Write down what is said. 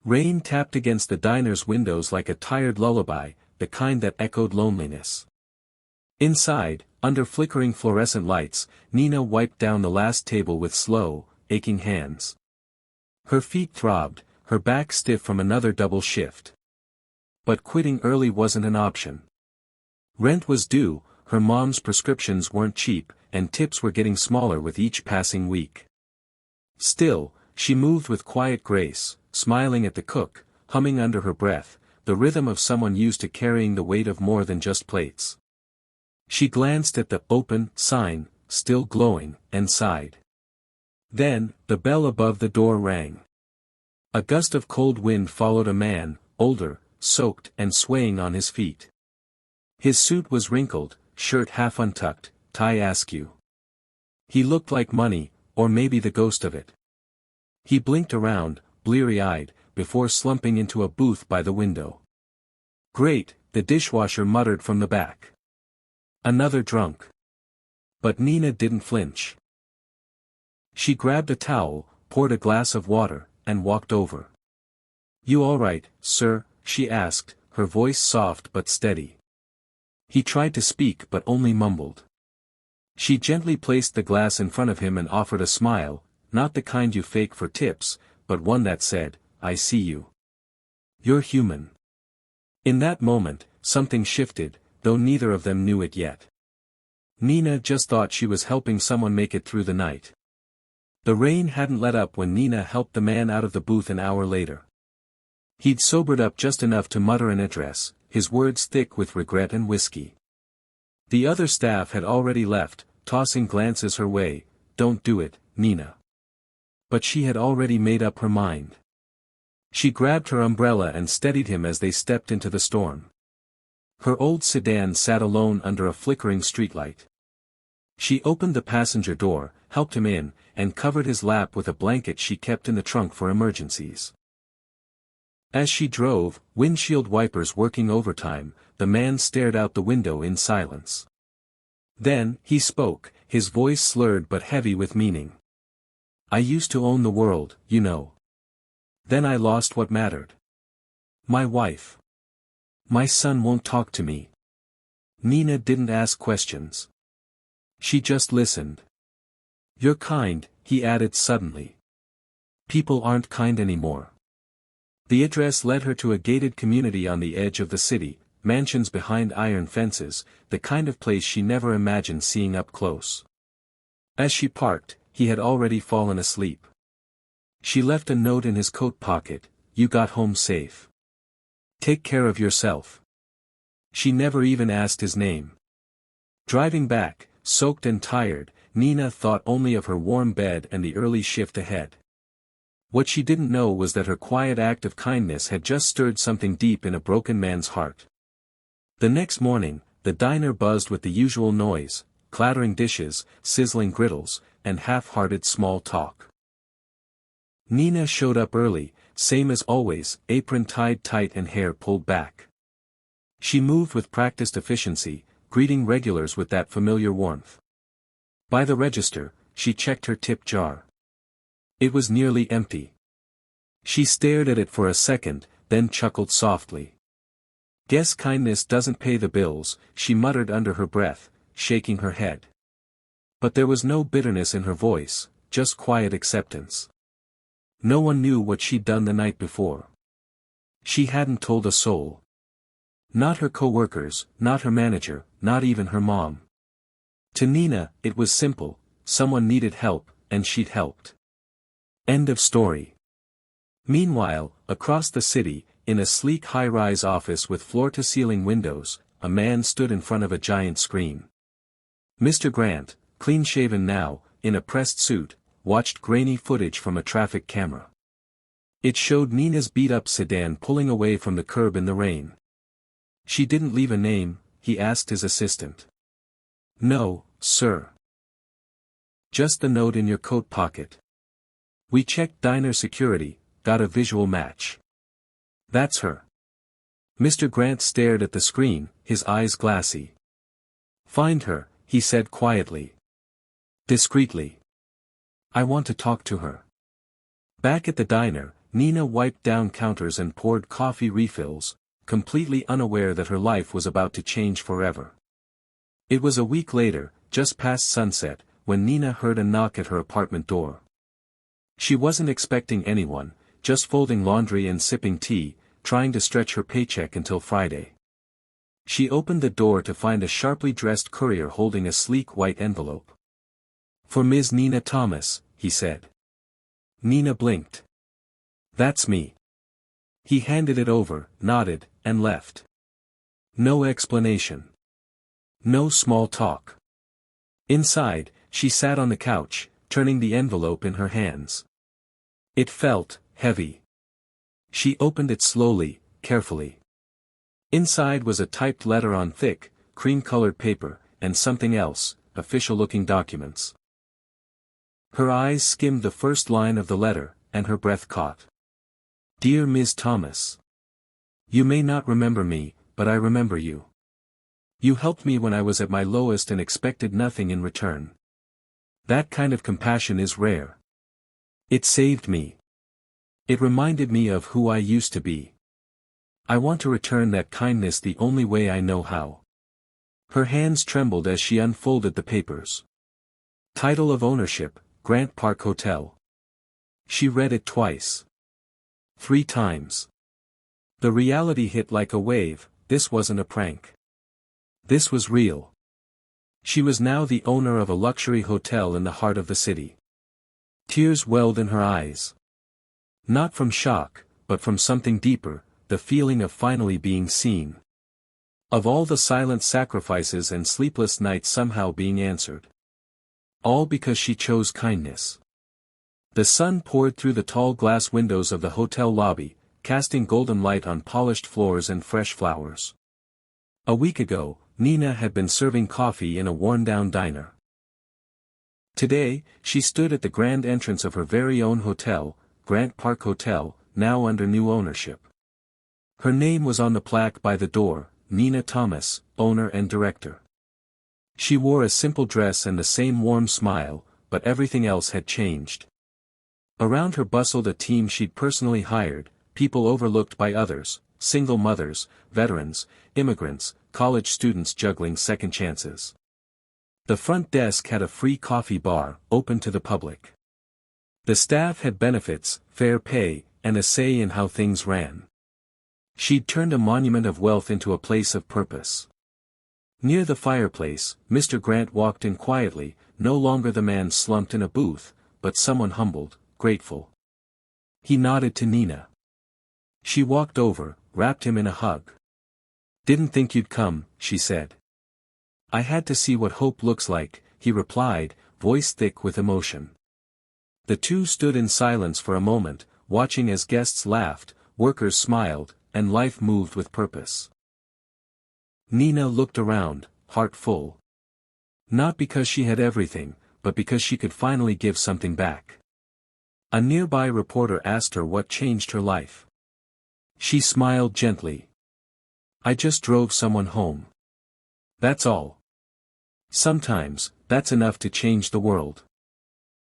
Rain tapped against the diner's windows like a tired lullaby, the kind that echoed loneliness. Inside, under flickering fluorescent lights, Nina wiped down the last table with slow, aching hands. Her feet throbbed, her back stiff from another double shift. But quitting early wasn't an option. Rent was due, her mom's prescriptions weren't cheap, and tips were getting smaller with each passing week. Still, she moved with quiet grace, smiling at the cook, humming under her breath, the rhythm of someone used to carrying the weight of more than just plates. She glanced at the "open" sign, still glowing, and sighed. Then, the bell above the door rang. A gust of cold wind followed a man, older, soaked and swaying on his feet. His suit was wrinkled, shirt half untucked, tie askew. He looked like money, or maybe the ghost of it. He blinked around, bleary-eyed, before slumping into a booth by the window. "Great," the dishwasher muttered from the back. "Another drunk." But Nina didn't flinch. She grabbed a towel, poured a glass of water, and walked over. "You all right, sir?" she asked, her voice soft but steady. He tried to speak but only mumbled. She gently placed the glass in front of him and offered a smile, not the kind you fake for tips, but one that said, "I see you. You're human." In that moment, something shifted, though neither of them knew it yet. Nina just thought she was helping someone make it through the night. The rain hadn't let up when Nina helped the man out of the booth an hour later. He'd sobered up just enough to mutter an address, his words thick with regret and whiskey. The other staff had already left, tossing glances her way, "Don't do it, Nina." But she had already made up her mind. She grabbed her umbrella and steadied him as they stepped into the storm. Her old sedan sat alone under a flickering streetlight. She opened the passenger door, helped him in, and covered his lap with a blanket she kept in the trunk for emergencies. As she drove, windshield wipers working overtime, the man stared out the window in silence. Then, he spoke, his voice slurred but heavy with meaning. "I used to own the world, you know. Then I lost what mattered. My wife. My son won't talk to me." Nina didn't ask questions. She just listened. "You're kind," he added suddenly. "People aren't kind anymore." The address led her to a gated community on the edge of the city, mansions behind iron fences, the kind of place she never imagined seeing up close. As she parked, he had already fallen asleep. She left a note in his coat pocket, "You got home safe. Take care of yourself." She never even asked his name. Driving back, soaked and tired, Nina thought only of her warm bed and the early shift ahead. What she didn't know was that her quiet act of kindness had just stirred something deep in a broken man's heart. The next morning, the diner buzzed with the usual noise, clattering dishes, sizzling griddles, and half-hearted small talk. Nina showed up early, same as always, apron tied tight and hair pulled back. She moved with practiced efficiency, greeting regulars with that familiar warmth. By the register, she checked her tip jar. It was nearly empty. She stared at it for a second, then chuckled softly. "Guess kindness doesn't pay the bills," she muttered under her breath, shaking her head. But there was no bitterness in her voice, just quiet acceptance. No one knew what she'd done the night before. She hadn't told a soul. Not her co-workers, not her manager, not even her mom. To Nina, it was simple, someone needed help, and she'd helped. End of story. Meanwhile, across the city, in a sleek high-rise office with floor-to-ceiling windows, a man stood in front of a giant screen. Mr. Grant, clean-shaven now, in a pressed suit, watched grainy footage from a traffic camera. It showed Nina's beat-up sedan pulling away from the curb in the rain. "She didn't leave a name?" he asked his assistant. "No, sir. Just the note in your coat pocket. We checked diner security, got a visual match. That's her." Mr. Grant stared at the screen, his eyes glassy. "Find her," he said quietly. Discreetly. "I want to talk to her." Back at the diner, Nina wiped down counters and poured coffee refills, completely unaware that her life was about to change forever. It was a week later, just past sunset, when Nina heard a knock at her apartment door. She wasn't expecting anyone, just folding laundry and sipping tea, trying to stretch her paycheck until Friday. She opened the door to find a sharply dressed courier holding a sleek white envelope. "For Ms. Nina Thomas," he said. Nina blinked. "That's me." He handed it over, nodded, and left. No explanation. No small talk. Inside, she sat on the couch, turning the envelope in her hands. It felt heavy. She opened it slowly, carefully. Inside was a typed letter on thick, cream-colored paper, and something else, official-looking documents. Her eyes skimmed the first line of the letter, and her breath caught. "Dear Ms. Thomas. You may not remember me, but I remember you. You helped me when I was at my lowest and expected nothing in return. That kind of compassion is rare. It saved me. It reminded me of who I used to be. I want to return that kindness the only way I know how." Her hands trembled as she unfolded the papers. Title of ownership, Grant Park Hotel. She read it twice. 3 times. The reality hit like a wave. This wasn't a prank. This was real. She was now the owner of a luxury hotel in the heart of the city. Tears welled in her eyes. Not from shock, but from something deeper, the feeling of finally being seen. Of all the silent sacrifices and sleepless nights somehow being answered. All because she chose kindness. The sun poured through the tall glass windows of the hotel lobby, casting golden light on polished floors and fresh flowers. A week ago, Nina had been serving coffee in a worn-down diner. Today, she stood at the grand entrance of her very own hotel, Grant Park Hotel, now under new ownership. Her name was on the plaque by the door, Nina Thomas, owner and director. She wore a simple dress and the same warm smile, but everything else had changed. Around her bustled a team she'd personally hired, people overlooked by others, single mothers, veterans, immigrants, college students juggling second chances. The front desk had a free coffee bar, open to the public. The staff had benefits, fair pay, and a say in how things ran. She'd turned a monument of wealth into a place of purpose. Near the fireplace, Mr. Grant walked in quietly, no longer the man slumped in a booth, but someone humbled, grateful. He nodded to Nina. She walked over, wrapped him in a hug. "Didn't think you'd come," she said. "I had to see what hope looks like," he replied, voice thick with emotion. The two stood in silence for a moment, watching as guests laughed, workers smiled, and life moved with purpose. Nina looked around, heart full. Not because she had everything, but because she could finally give something back. A nearby reporter asked her what changed her life. She smiled gently. "I just drove someone home. That's all. Sometimes, that's enough to change the world."